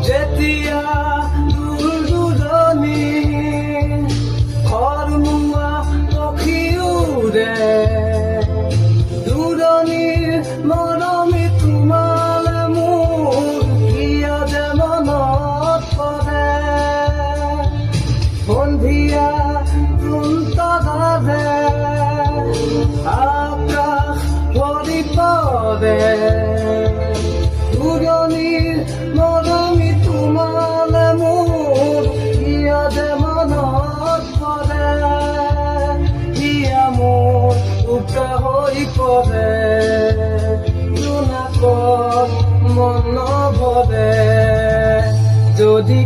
যেতিয়া দূৰ দূৰণি ঘৰমুৱা পক্ষী উৰে দূৰণিৰ মৰমী তোমালে মোৰ কিয় যে মনত পৰে সন্ধিয়া তৰাৰে আকাশ ভৰি পৰে দূৰণিৰ মৰমী তোমালে মোৰ কিয় যে মনত পৰে হিয়া মোৰ উকা হৈ পৰে জোনাকত মন নভৰে যদি